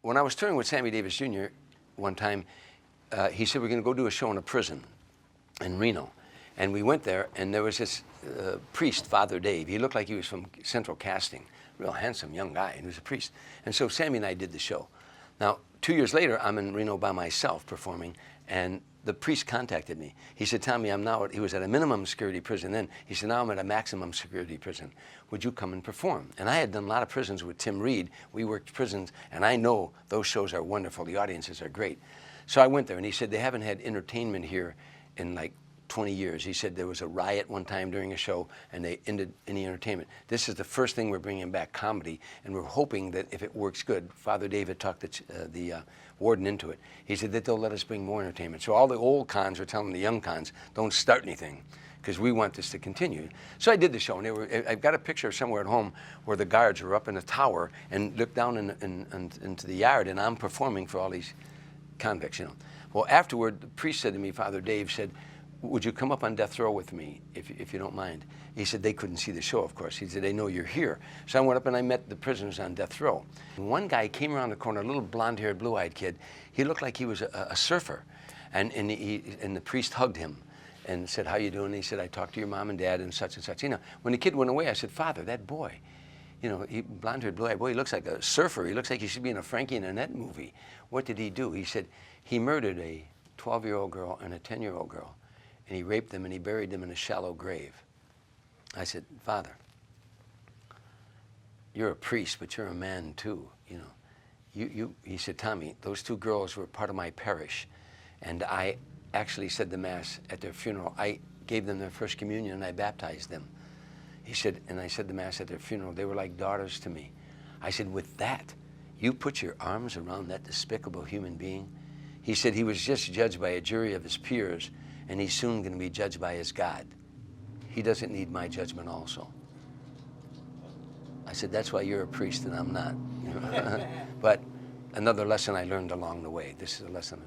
when I was touring with Sammy Davis Jr. one time, he said, we're going to go do a show in a prison in Reno. And we went there, and there was this priest, Father Dave. He looked like he was from Central Casting, real handsome young guy, and he was a priest. And so Sammy and I did the show. Now, 2 years later, I'm in Reno by myself performing, and the priest contacted me. He said, Tommy, he was at a minimum security prison then. He said, now I'm at a maximum security prison. Would you come and perform? And I had done a lot of prisons with Tim Reed. We worked prisons, and I know those shows are wonderful. The audiences are great. So I went there, and he said, they haven't had entertainment here in like 20 years. He said there was a riot one time during a show, and they ended any entertainment. This is the first thing we're bringing back, comedy, and we're hoping that if it works good, Father David talked the warden into it. He said that they'll let us bring more entertainment. So all the old cons were telling the young cons, don't start anything, because we want this to continue. So I did the show, and I've got a picture somewhere at home where the guards were up in a tower and looked down into the yard, and I'm performing for all these convicts, you know. Well, afterward, the priest said to me, Father Dave said, would you come up on death row with me, if you don't mind? He said they couldn't see the show, of course. He said, they know you're here. So I went up and I met the prisoners on death row. And one guy came around the corner, a little blonde-haired, blue-eyed kid. He looked like he was a surfer. And the priest hugged him and said, how you doing? And he said, I talked to your mom and dad and such and such. You know, when the kid went away, I said, Father, that boy, you know, blonde-haired, blue-eyed boy, he looks like a surfer. He looks like he should be in a Frankie and Annette movie. What did he do? He said, he murdered a 12-year-old girl and a 10-year-old girl. And he raped them and he buried them in a shallow grave. I said, Father, you're a priest, but you're a man too, you know. He said, Tommy, those two girls were part of my parish, and I actually said the Mass at their funeral. I gave them their first communion and I baptized them. He said, and I said the Mass at their funeral. They were like daughters to me. I said, with that, you put your arms around that despicable human being? He said he was just judged by a jury of his peers, and he's soon going to be judged by his God. He doesn't need my judgment also. I said, that's why you're a priest and I'm not. But another lesson I learned along the way. This is a lesson